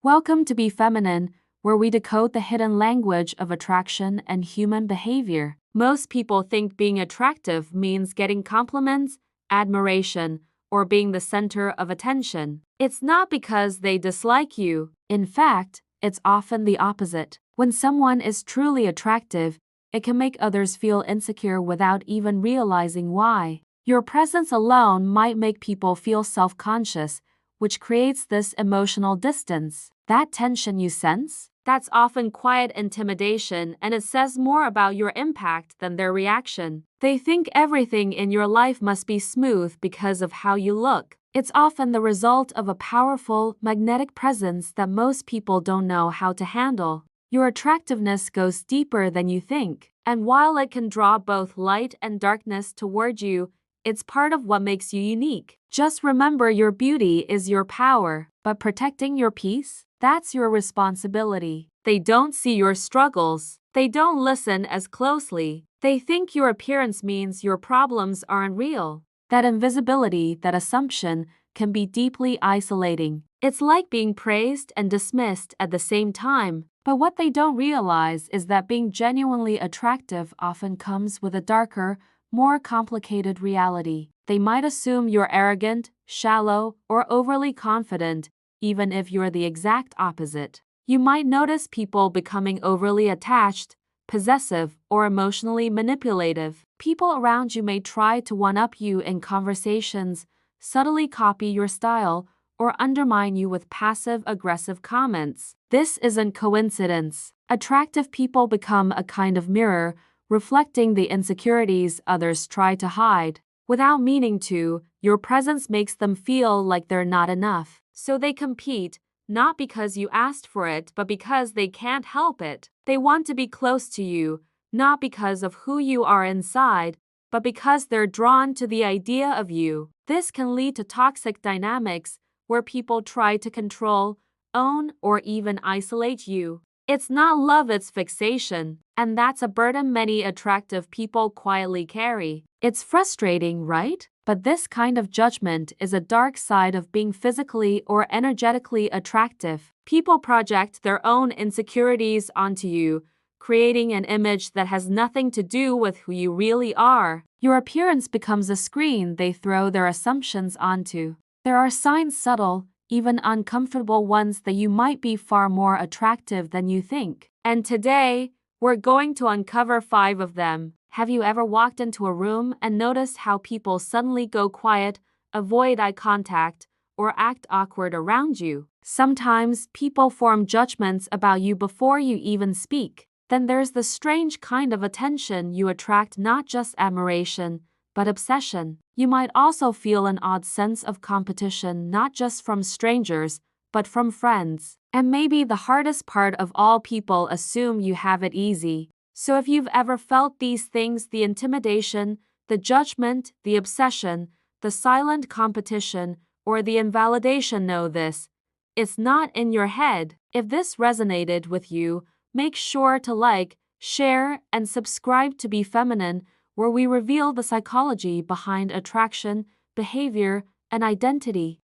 Welcome to Be Feminine, where we decode the hidden language of attraction and human behavior. Most people think being attractive means getting compliments, admiration, or being the center of attention. It's not because they dislike you. In fact, it's often the opposite. When someone is truly attractive, it can make others feel insecure without even realizing why. Your presence alone might make people feel self-conscious, which creates this emotional distance. That tension you sense? That's often quiet intimidation, and it says more about your impact than their reaction. They think everything in your life must be smooth because of how you look. It's often the result of a powerful, magnetic presence that most people don't know how to handle. Your attractiveness goes deeper than you think, and while it can draw both light and darkness toward you, it's part of what makes you unique. Just remember, your beauty is your power, but protecting your peace, that's your responsibility. They don't see your struggles. They don't listen as closely. They think your appearance means your problems aren't real. That invisibility, that assumption, can be deeply isolating. It's like being praised and dismissed at the same time. But what they don't realize is that being genuinely attractive often comes with a darker, more complicated reality. They might assume you're arrogant, shallow, or overly confident, even if you're the exact opposite. You might notice people becoming overly attached, possessive, or emotionally manipulative. People around you may try to one-up you in conversations, subtly copy your style, or undermine you with passive-aggressive comments. This isn't coincidence. Attractive people become a kind of mirror, reflecting the insecurities others try to hide. Without meaning to, your presence makes them feel like they're not enough. So they compete, not because you asked for it, but because they can't help it. They want to be close to you, not because of who you are inside, but because they're drawn to the idea of you. This can lead to toxic dynamics where people try to control, own, or even isolate you. It's not love, it's fixation, and that's a burden many attractive people quietly carry. It's frustrating, right? But this kind of judgment is a dark side of being physically or energetically attractive. People project their own insecurities onto you, creating an image that has nothing to do with who you really are. Your appearance becomes a screen they throw their assumptions onto. There are signs, subtle, even uncomfortable ones, that you might be far more attractive than you think. And today, we're going to uncover 5 of them. Have you ever walked into a room and noticed how people suddenly go quiet, avoid eye contact, or act awkward around you? Sometimes people form judgments about you before you even speak. Then there's the strange kind of attention you attract, not just admiration, but obsession. You might also feel an odd sense of competition, not just from strangers, but from friends. And maybe the hardest part of all, people assume you have it easy. So if you've ever felt these things, the intimidation, the judgment, the obsession, the silent competition, or the invalidation, know this: it's not in your head. If this resonated with you, make sure to like, share, and subscribe to Be Feminine, where we reveal the psychology behind attraction, behavior, and identity.